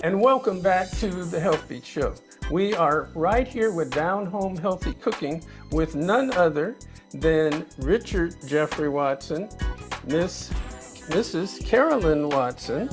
and welcome back to the Healthbeat Show. We are right here with Down Home Healthy Cooking with none other than Richard Jeffrey Watson, Mrs. Carolyn Watson,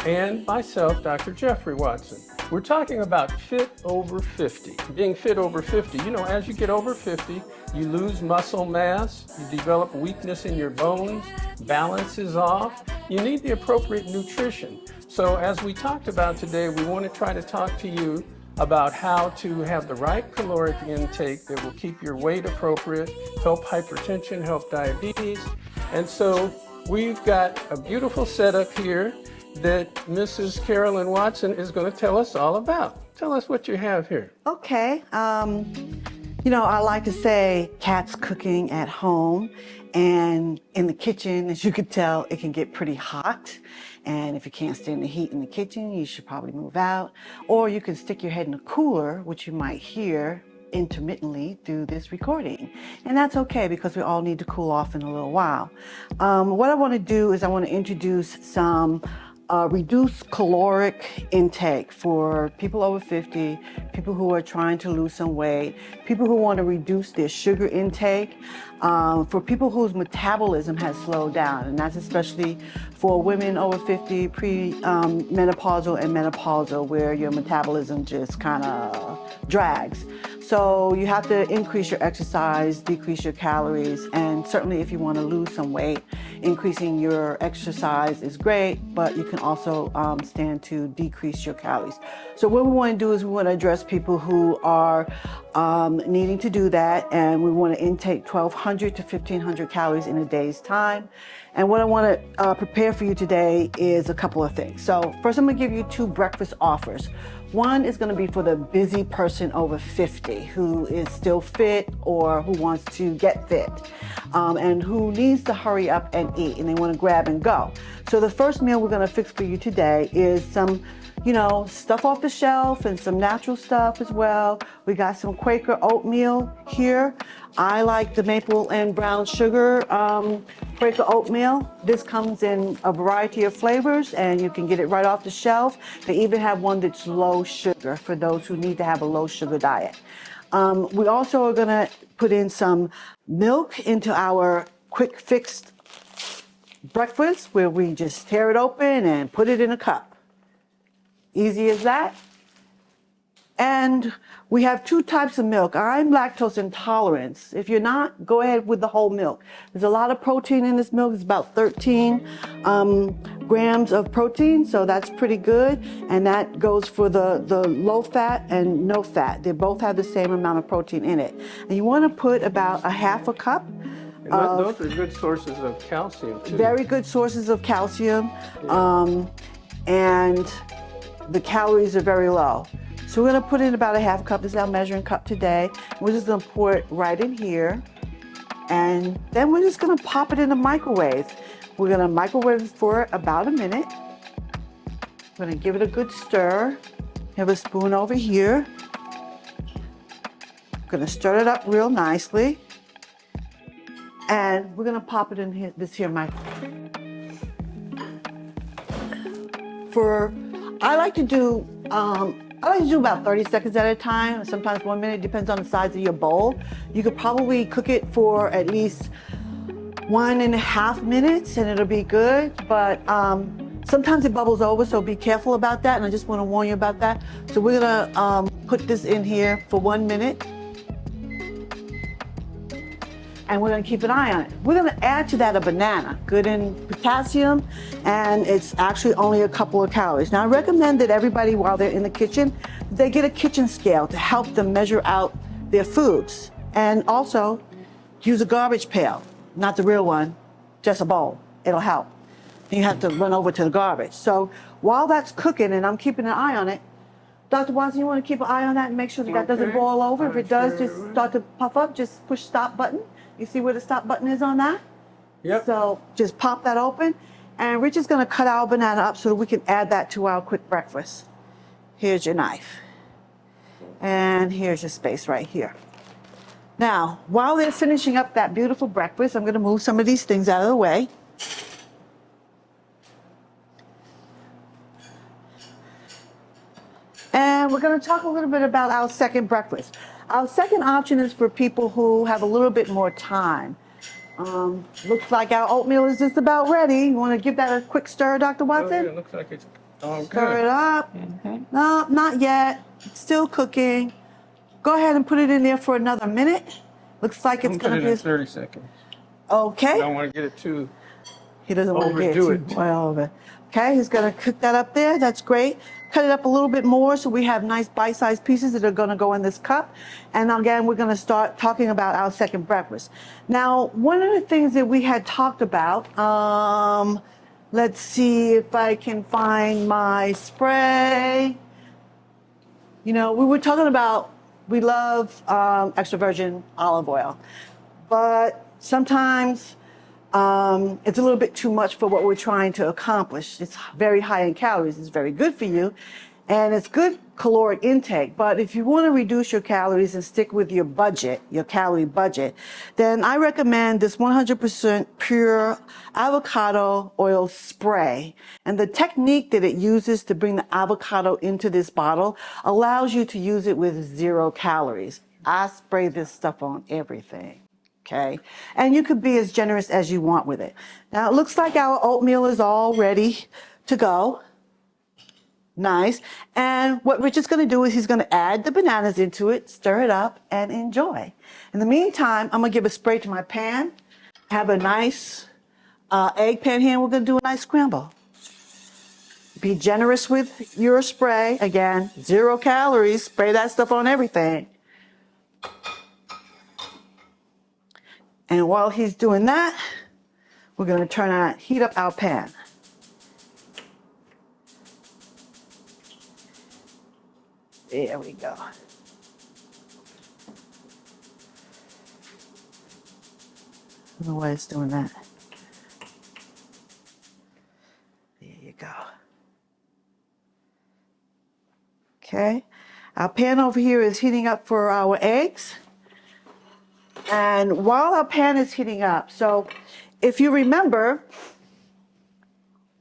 and myself, Dr. Jeffrey Watson. We're talking about fit over 50. Being fit over 50, you know, as you get over 50, you lose muscle mass, you develop weakness in your bones, balance is off. You need the appropriate nutrition. So as we talked about today, we want to try to talk to you about how to have the right caloric intake that will keep your weight appropriate, help hypertension, help diabetes. And so we've got a beautiful setup here that Mrs. Carolyn Watson is going to tell us all about. Tell us what you have here. Okay. You know, I like to say Kat's cooking at home, and in the kitchen, as you can tell, it can get pretty hot. And if you can't stand the heat in the kitchen, you should probably move out. Or you can stick your head in a cooler, which you might hear intermittently through this recording. And that's okay, because we all need to cool off in a little while. What I want to do is I want to introduce some reduced caloric intake for people over 50, people who are trying to lose some weight, people who want to reduce their sugar intake, for people whose metabolism has slowed down, and that's especially for women over 50, pre-menopausal and menopausal, where your metabolism just kind of drags. So you have to increase your exercise, decrease your calories, and certainly if you want to lose some weight, increasing your exercise is great, but you can also stand to decrease your calories. So what we want to do is we want to address people who are needing to do that, and we want to intake 1,200 to 1,500 calories in a day's time. And what I want to prepare for you today is a couple of things. So first, I'm going to give you 2 breakfast offers. One is going to be for the busy person over 50 who is still fit or who wants to get fit, and who needs to hurry up and eat, and they want to grab and go. So the first meal we're going to fix for you today is some, you know, stuff off the shelf and some natural stuff as well. We got some Quaker oatmeal here. I like the maple and brown sugar Quaker oatmeal. This comes in a variety of flavors, and you can get it right off the shelf. They even have one that's low sugar for those who need to have a low sugar diet. We also are gonna put in some milk into our quick fixed breakfast, where we just tear it open and put it in a cup. Easy as that. And we have 2 types of milk. I'm lactose intolerant. If you're not, go ahead with the whole milk. There's a lot of protein in this milk. It's about 13 grams of protein, so that's pretty good. And that goes for the low fat and no fat. They both have the same amount of protein in it. And you want to put about a half a cup. And those are good sources of calcium, too. Very good sources of calcium. Yeah. And the calories are very low. So we're going to put in about a half cup. This is our measuring cup today. We're just going to pour it right in here. And then we're just going to pop it in the microwave. We're going to microwave it for about a minute. We're going to give it a good stir. Have a spoon over here. I'm going to stir it up real nicely. And we're going to pop it in here, this here microwave. I like to do about 30 seconds at a time, sometimes 1 minute, depends on the size of your bowl. You could probably cook it for at least 1.5 minutes and it'll be good, but sometimes it bubbles over, so be careful about that, and I just want to warn you about that. So we're gonna put this in here for 1 minute, and we're gonna keep an eye on it. We're gonna add to that a banana, good in potassium, and it's actually only a couple of calories. Now I recommend that everybody, while they're in the kitchen, they get a kitchen scale to help them measure out their foods. And also use a garbage pail, not the real one, just a bowl, it'll help. You have to run over to the garbage. So while that's cooking and I'm keeping an eye on it, Dr. Watson, you want to keep an eye on that and make sure that that doesn't boil over. If it does, just start to puff up, just push stop button. You see where the stop button is on that? Yep. So just pop that open. And Rich is going to cut our banana up so that we can add that to our quick breakfast. Here's your knife. And here's your space right here. Now, while they're finishing up that beautiful breakfast, I'm going to move some of these things out of the way. and we're going to talk a little bit about our second breakfast. Our second option is for people who have a little bit more time. Looks like our oatmeal is just about ready. You want to give that a quick stir, Dr. Oh, Watson? yeah, it looks like it's all good. Stir it up. No, not yet. It's still cooking. Go ahead and put it in there for another minute. Looks like it's going to be in 30 seconds. okay. I don't want to get it too. He doesn't want to get overdo too it. well over. Okay, he's going to cook that up there. That's great. Cut it up a little bit more so we have nice bite-sized pieces that are going to go in this cup. And again, we're going to start talking about our second breakfast. Now, one of the things that we had talked about, let's see if I can find my spray. You know, we were talking about we love extra virgin olive oil, but sometimes it's a little bit too much for what we're trying to accomplish. It's very high in calories. It's very good for you, and it's good caloric intake. But if you want to reduce your calories and stick with your budget, your calorie budget, then I recommend this 100% pure avocado oil spray. And the technique that it uses to bring the avocado into this bottle allows you to use it with 0 calories. I spray this stuff on everything. Okay, and you could be as generous as you want with it. Now, it looks like our oatmeal is all ready to go. Nice. And what Richard's going to do is he's going to add the bananas into it, stir it up, and enjoy. In the meantime, I'm going to give a spray to my pan. Have a nice egg pan here, and we're going to do a nice scramble. Be generous with your spray. Again, 0 calories. Spray that stuff on everything. And while he's doing that, we're going to heat up our pan. There we go. I don't know why it's doing that. There you go. Okay. Our pan over here is heating up for our eggs. And while our pan is heating up, so if you remember,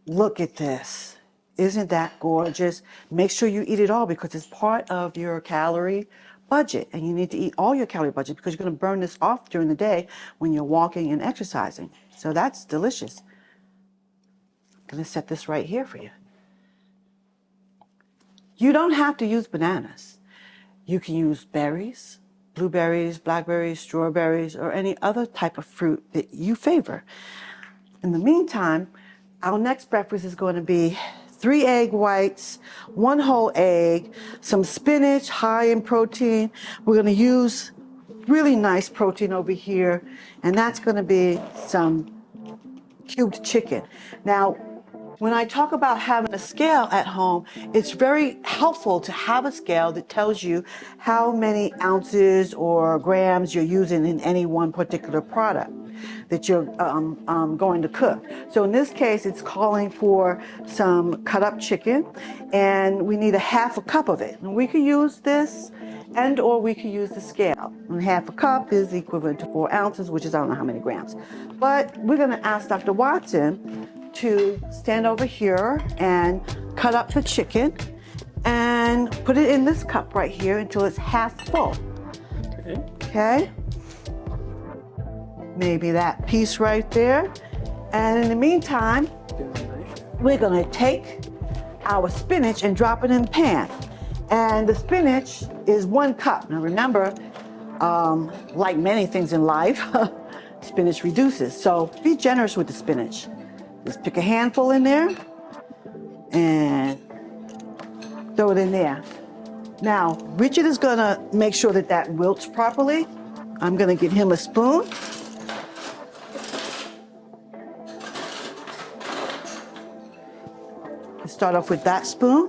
look at this. Isn't that gorgeous? Make sure you eat it all because it's part of your calorie budget. And you need to eat all your calorie budget because you're going to burn this off during the day when you're walking and exercising. So that's delicious. I'm going to set this right here for you. You don't have to use bananas. You can use berries, blueberries, blackberries, strawberries, or any other type of fruit that you favor. In the meantime, our next breakfast is going to be 3 egg whites, 1 whole egg, some spinach, high in protein. We're going to use really nice protein over here, and that's going to be some cubed chicken. Now, when I talk about having a scale at home, it's very helpful to have a scale that tells you how many ounces or grams you're using in any one particular product that you're going to cook. So in this case, it's calling for some cut up chicken, and we need a 1/2 cup of it. And we could use this, and or we could use the scale. And 1/2 cup is equivalent to 4 ounces, which is I don't know how many grams. But we're going to ask Dr. Watson to stand over here and cut up the chicken and put it in this cup right here until it's half full. Okay? Maybe that piece right there. And in the meantime, we're gonna take our spinach and drop it in the pan. And the spinach is 1 cup. Now remember, like many things in life, spinach reduces. So be generous with the spinach. Just pick a handful in there and throw it in there. Now, Richard is gonna make sure that that wilts properly. I'm gonna give him a spoon. Start off with that spoon.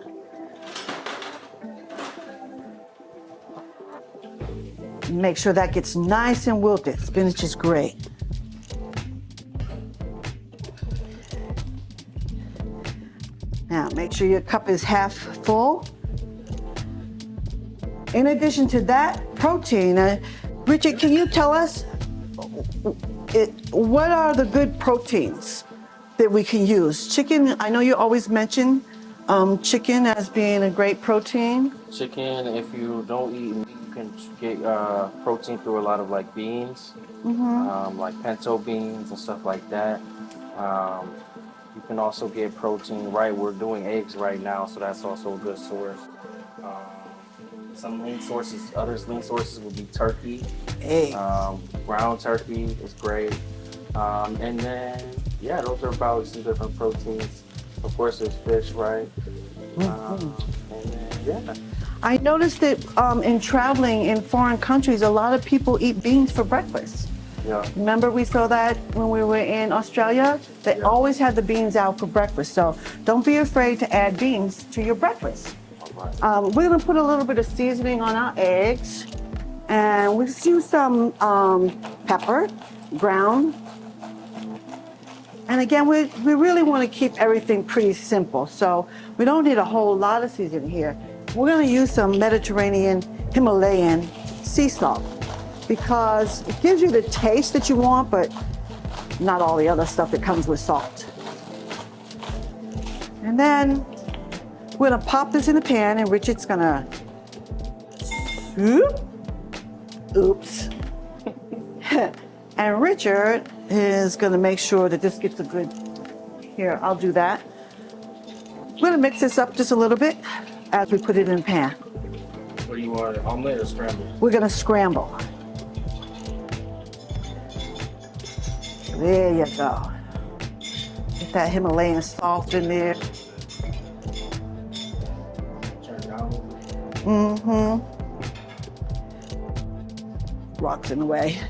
Make sure that gets nice and wilted. Spinach is great. Now, make sure your cup is half full. In addition to that protein, Richard, can you tell us what are the good proteins that we can use? Chicken, I know you always mention Chicken as being a great protein. Chicken, if you don't eat meat, you can get protein through a lot of like beans, like pinto beans and stuff like that. Um, you can also get protein, right? We're doing eggs right now, so that's also a good source. Some lean sources, others lean sources would be turkey. Egg. Ground turkey is great. And then, yeah, those are about some different proteins. Of course, there's fish, right? And then, yeah. I noticed that in traveling in foreign countries, a lot of people eat beans for breakfast. Yeah. Remember we saw that when we were in Australia? They always had the beans out for breakfast. So don't be afraid to add beans to your breakfast. All right. We're gonna put a little bit of seasoning on our eggs. And we'll just use some pepper, ground. And again, we really want to keep everything pretty simple. So we don't need a whole lot of seasoning here. We're going to use some Mediterranean Himalayan sea salt because it gives you the taste that you want, but not all the other stuff that comes with salt. And then we're going to pop this in the pan, and Richard's going to oops. And Richard is going to make sure that this gets a good, here, I'll do that. We're going to mix this up just a little bit as we put it in the pan. What do you want, omelet or scramble? We're going to scramble. There you go. Get that Himalayan salt in there. Turn it down. Rocks in the way.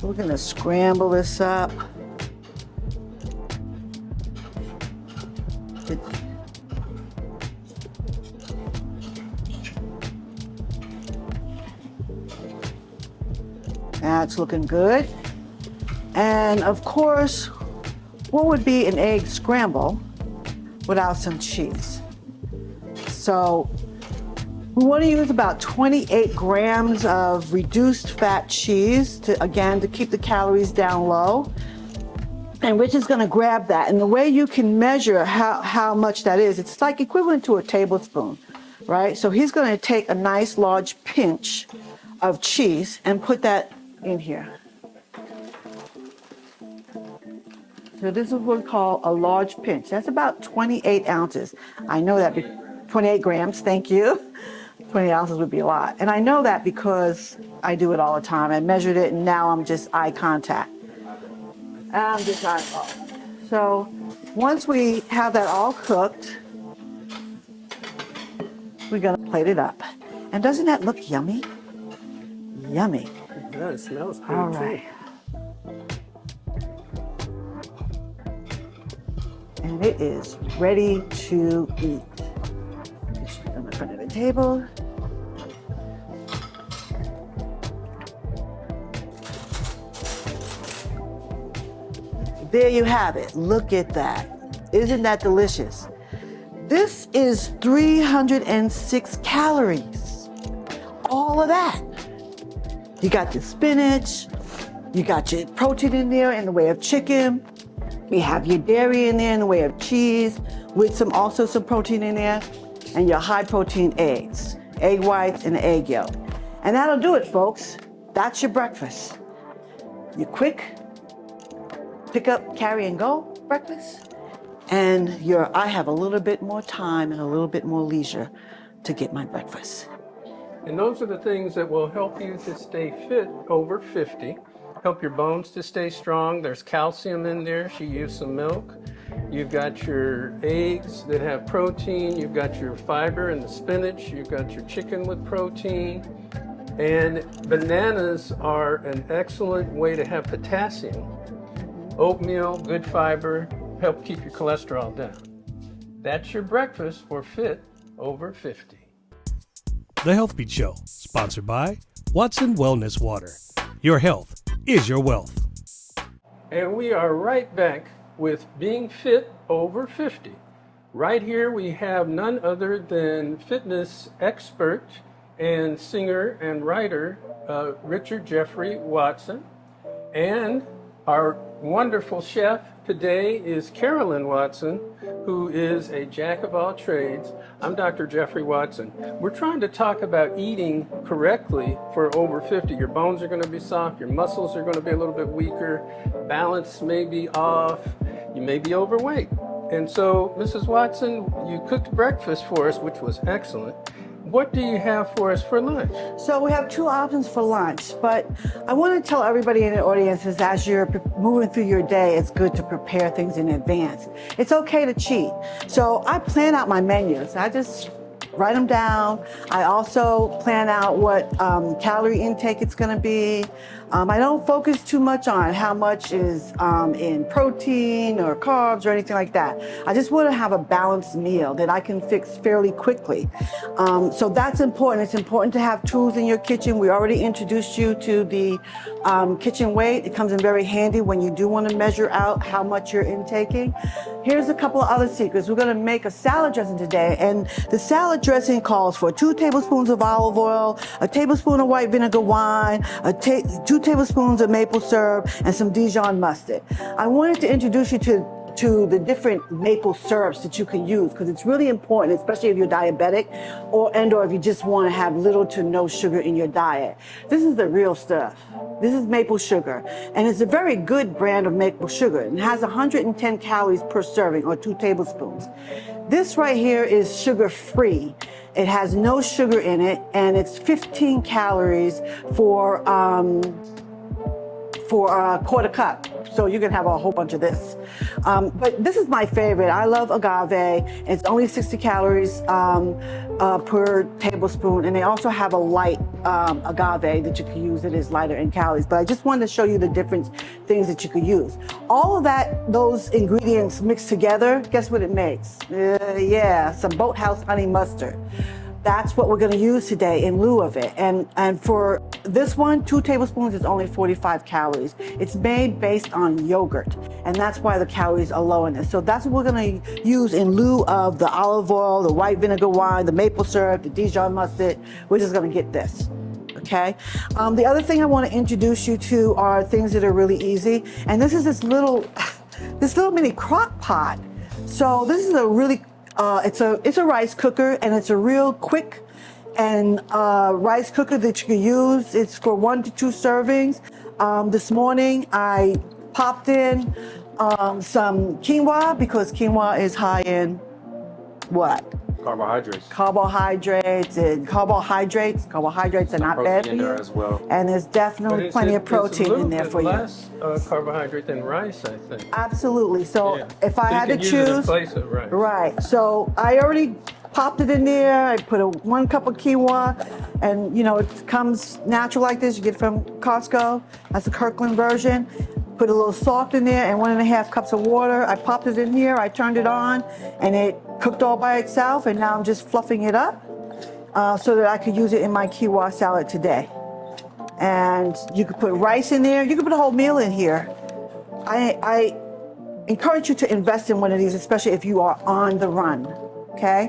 We're going to scramble this up. That's looking good. And of course, what would be an egg scramble without some cheese? So we want to use about 28 grams of reduced fat cheese to keep the calories down low. And Rich is going to grab that. And the way you can measure how much that is, it's like equivalent to a tablespoon, right? So he's going to take a nice large pinch of cheese and put that in here. So this is what we call a large pinch. That's about 28 ounces. I know that, 28 grams, thank you. 20 ounces would be a lot. And I know that because I do it all the time. I measured it and now I'm just eye contact. I'm just eyeball. So once we have that all cooked, we're gonna plate it up. And doesn't that look yummy? Yummy. Yeah, it smells good All too. right. And it is ready to eat. Just on the front of the table. There you have it. Look at that. Isn't that delicious? This is 306 calories. All of that. You got your spinach, you got your protein in there in the way of chicken, you have your dairy in there in the way of cheese, with also some protein in there, and your high protein eggs, egg whites and egg yolk. And that'll do it, folks. That's your breakfast. Your quick pick up, carry and go breakfast, and I have a little bit more time and a little bit more leisure to get my breakfast. And those are the things that will help you to stay fit over 50, help your bones to stay strong. There's calcium in there. She used some milk. You've got your eggs that have protein. You've got your fiber in the spinach. You've got your chicken with protein. And bananas are an excellent way to have potassium. Oatmeal, good fiber, help keep your cholesterol down. That's your breakfast for Fit Over 50. The Healthbeat Show, sponsored by Watson Wellness Water. Your health is your wealth. And we are right back with Being Fit Over 50. Right here we have none other than fitness expert and singer and writer Richard Jeffrey Watson. And our wonderful chef today is Carolyn Watson, who is a jack of all trades. I'm Dr. Jeffrey Watson. We're trying to talk about eating correctly for over 50. Your bones are going to be soft, your muscles are going to be a little bit weaker, balance may be off, you may be overweight. And so, Mrs. Watson, you cooked breakfast for us, which was excellent. What do you have for us for lunch? So we have two options for lunch, but I want to tell everybody in the audience is as you're moving through your day, it's good to prepare things in advance. It's okay to cheat. So I plan out my menus. I just write them down. I also plan out what calorie intake it's going to be. I don't focus too much on how much is in protein or carbs or anything like that. I just want to have a balanced meal that I can fix fairly quickly. So that's important. It's important to have tools in your kitchen. We already introduced you to the kitchen weight. It comes in very handy when you do want to measure out how much you're intaking. Here's a couple of other secrets. We're going to make a salad dressing today, and the salad dressing calls for 2 tablespoons of olive oil, a tablespoon of white vinegar wine, 2 tablespoons of maple syrup, and some Dijon mustard. I wanted to introduce you to the different maple syrups that you can use, because it's really important, especially if you're diabetic or if you just want to have little to no sugar in your diet. This is the real stuff. This is maple sugar, and it's a very good brand of maple sugar. It has 110 calories per serving, or 2 tablespoons. This right here is sugar-free. It has no sugar in it, and it's 15 calories for a quarter cup. So you can have a whole bunch of this. But this is my favorite. I love agave. It's only 60 calories per tablespoon. And they also have a light agave that you can use that is lighter in calories. But I just wanted to show you the different things that you could use. All of those ingredients mixed together, guess what it makes? Yeah, some Boathouse honey mustard. That's what we're going to use today in lieu of it. And for this one, 2 tablespoons is only 45 calories. It's made based on yogurt, and that's why the calories are low in this. So that's what we're going to use in lieu of the olive oil, the white vinegar wine, the maple syrup, the Dijon mustard. We're just going to get this. Okay. The other thing I want to introduce you to are things that are really easy. And this is this little mini crock pot. So this is a really it's a rice cooker, and it's a real quick and rice cooker that you can use. It's for 1 to 2 servings. This morning I popped in some quinoa, because quinoa is high in what? Carbohydrates. Carbohydrates are not bad for you. As well. And there's definitely plenty of protein in there for you. Less carbohydrate than rice, I think. Absolutely. So Yeah. if I So you had to can use it in choose, place of rice. right. So I already popped it in there. I put 1 cup of quinoa, and it comes natural like this. You get it from Costco. That's the Kirkland version. Put a little salt in there and 1.5 cups of water. I popped it in here. I turned it on, and it cooked all by itself. And now I'm just fluffing it up so that I could use it in my quinoa salad today. And you could put rice in there. You could put a whole meal in here. I encourage you to invest in one of these, especially if you are on the run. Okay.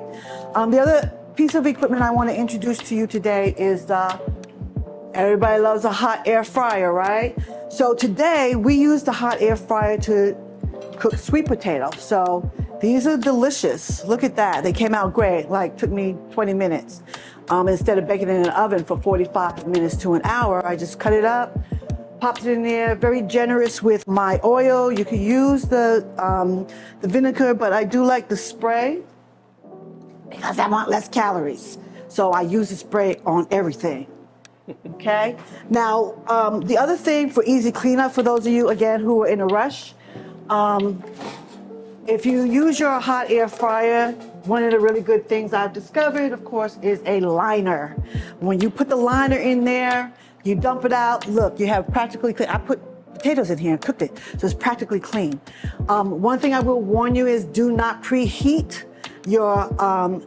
The other piece of equipment I want to introduce to you today is everybody loves a hot air fryer, right? So today we use the hot air fryer to cook sweet potatoes. So these are delicious. Look at that. They came out great. Took me 20 minutes. Instead of baking it in an oven for 45 minutes to an hour, I just cut it up, popped it in there. Very generous with my oil. You can use the vinegar, but I do like the spray because I want less calories. So I use the spray on everything. Okay. Now, the other thing for easy cleanup, for those of you, again, who are in a rush, if you use your hot air fryer, one of the really good things I've discovered, of course, is a liner. When you put the liner in there, you dump it out. Look, you have practically clean. I put potatoes in here and cooked it, so it's practically clean. One thing I will warn you is do not preheat your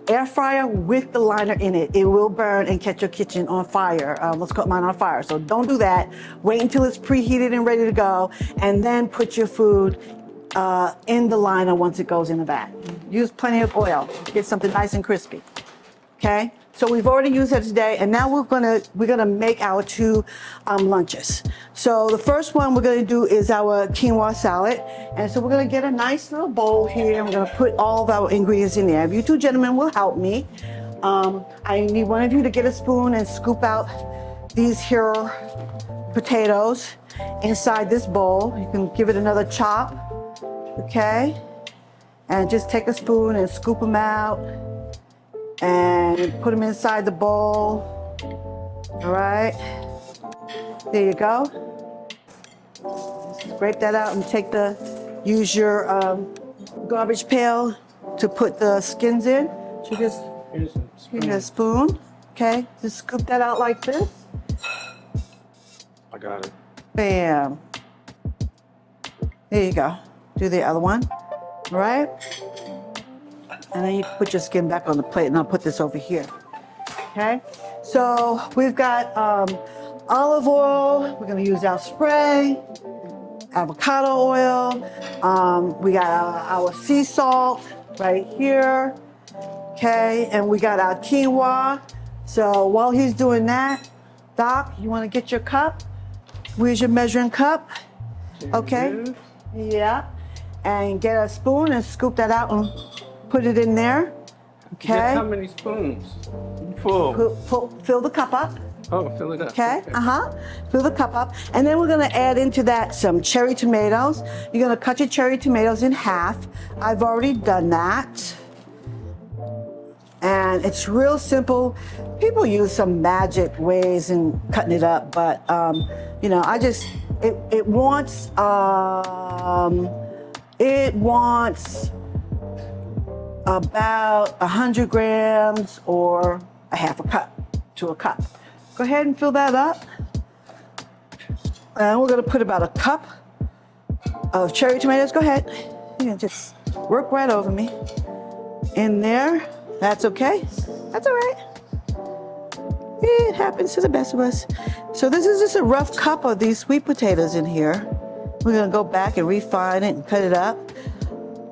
air fryer with the liner in it. It will burn and catch your kitchen on fire. Let's put mine on fire. So don't do that. Wait until it's preheated and ready to go, and then put your food in the liner once it goes in the vat. Use plenty of oil. Get something nice and crispy. Okay? So we've already used that today, and now we're gonna make our two lunches. So the first one we're gonna do is our quinoa salad, and so we're gonna get a nice little bowl here. We're gonna put all of our ingredients in there. If you two gentlemen will help me, I need one of you to get a spoon and scoop out these here potatoes inside this bowl. You can give it another chop, okay? And just take a spoon and scoop them out and put them inside the bowl. All right, there you go. Scrape that out and use your garbage pail to put the skins in. So just use a spoon, okay? Just scoop that out like this. I got it. Bam. There you go. Do the other one, all right? And then you put your skin back on the plate, and I'll put this over here, okay? So we've got olive oil. We're gonna use our spray, avocado oil. We got our sea salt right here, okay? And we got our quinoa. So while he's doing that, Doc, you wanna get your cup? Where's your measuring cup? Okay, yeah. And get a spoon and scoop that out and put it in there, okay? How many spoons? Full. Fill the cup up. Oh, fill it up. Okay, fill the cup up. And then we're gonna add into that some cherry tomatoes. You're gonna cut your cherry tomatoes in half. I've already done that. And it's real simple. People use some magic ways in cutting it up, but you know, it wants about 100 grams or a half a cup to a cup. Go ahead and fill that up. And we're gonna put about a cup of cherry tomatoes. Go ahead. You can just work right over me. In there. That's okay. That's all right. It happens to the best of us. So this is just a rough cup of these sweet potatoes in here. We're gonna go back and refine it and cut it up.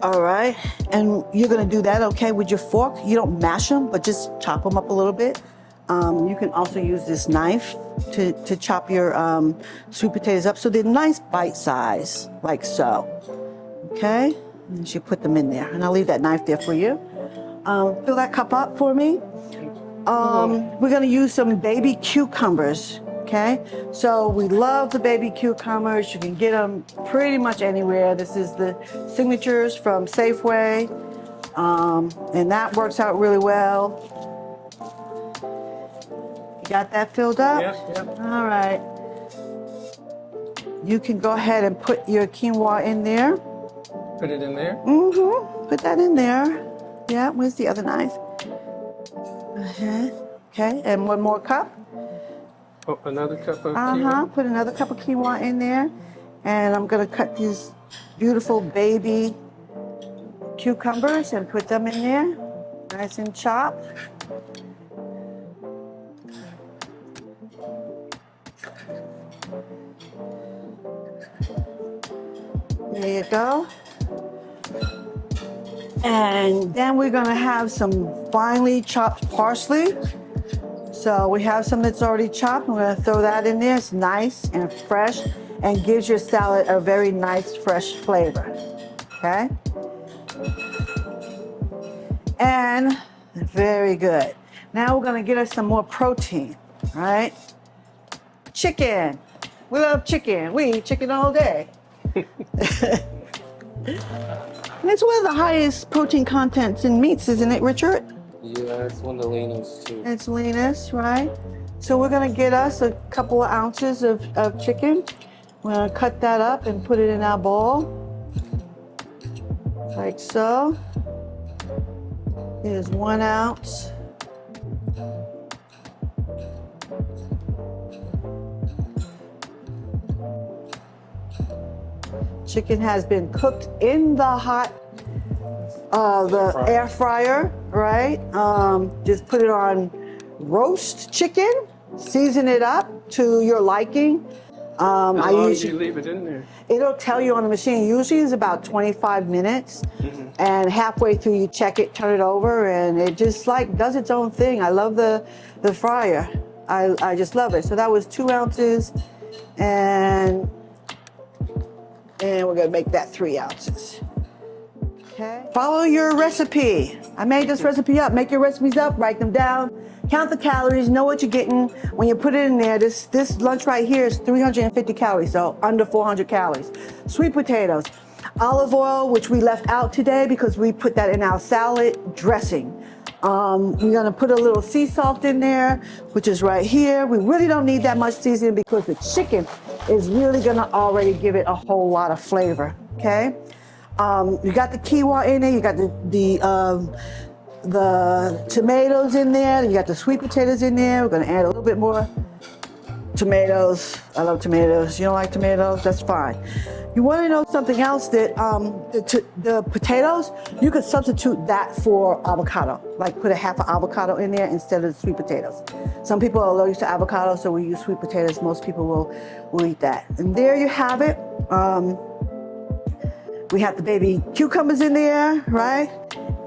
All right, and you're gonna do that, okay, with your fork. You don't mash them, but just chop them up a little bit. You can also use this knife to chop your sweet potatoes up so they're nice bite size, like so. Okay, and you put them in there, and I'll leave that knife there for you. Fill that cup up for me. We're gonna use some baby cucumbers, okay? So we love the baby cucumbers. You can get them pretty much anywhere. This is the signatures from Safeway, and that works out really well. You got that filled up? Yep. All right. You can go ahead and put your quinoa in there. Put it in there? Mm-hmm. Put that in there. Yeah, where's the other knife? Okay, and one more cup. Oh, another cup of quinoa? Put another cup of quinoa in there. And I'm gonna cut these beautiful baby cucumbers and put them in there. Nice and chopped. There you go. And then we're gonna have some finely chopped parsley. So we have some that's already chopped. We're gonna throw that in there. It's nice and fresh and gives your salad a very nice, fresh flavor, okay? And very good. Now we're gonna get us some more protein, all right? Chicken. We love chicken. We eat chicken all day. It's one of the highest protein contents in meats, isn't it, Richard? Yeah, it's one of the leanest too. It's leanest, right? So we're gonna get us a couple of ounces of chicken. We're gonna cut that up and put it in our bowl, like so. Here's 1 ounce. Chicken has been cooked in the hot, the air fryer, right? Just put it on roast chicken, season it up to your liking. How I long do usually you leave it in there? It'll tell you on the machine. Usually it's about 25 minutes. And halfway through you check it, turn it over, and it just like does its own thing. I love the fryer. I just love it. So that was 2 ounces, and we're gonna make that 3 ounces. Okay. Follow your recipe. I made this recipe up. Make your recipes up, write them down, count the calories, know what you're getting. When you put it in there, this lunch right here is 350 calories, so under 400 calories. Sweet potatoes, olive oil, which we left out today because we put that in our salad dressing. We're gonna put a little sea salt in there, which is right here. We really don't need that much seasoning because the chicken is really gonna already give it a whole lot of flavor, okay? You got the quinoa in there, you got the tomatoes in there, you got the sweet potatoes in there. We're gonna add a little bit more tomatoes. I love tomatoes. You don't like tomatoes? That's fine. You wanna know something else that the potatoes, you could substitute that for avocado. Like put a half an avocado in there instead of the sweet potatoes. Some people are allergic to avocado, so we use sweet potatoes. Most people will eat that. And there you have it. We have the baby cucumbers in there, right?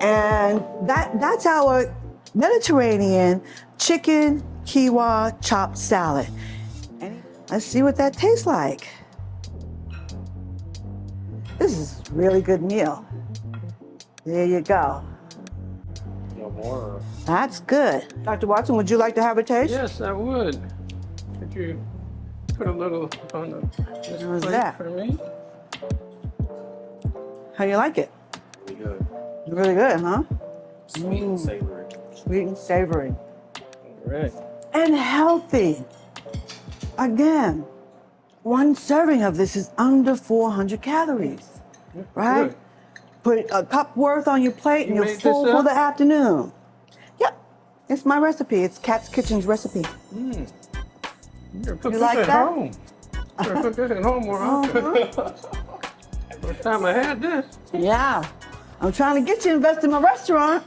And that's our Mediterranean chicken quinoa chopped salad. Let's see what that tastes like. This is a really good meal. There you go. No more. That's good. Dr. Watson, would you like to have a taste? Yes, I would. Could you put a little on this How's plate that? for me? How do you like it? Pretty good. Really good, huh? Sweet and savory. Sweet and savory. All right. And healthy. Again, 1 serving of this is under 400 calories, right? Good. Put a cup worth on your plate and You you're made this full for up? the afternoon. Yep, it's my recipe. It's Kat's Kitchen's recipe. You're cook You this like at that? home. You're cook this at home more often. First time I had this. Yeah, I'm trying to get you to invest in my restaurant.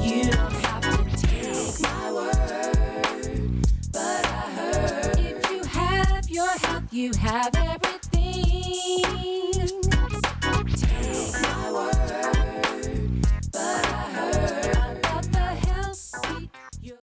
You don't have to take my word, but I heard if you have your health, you have everything.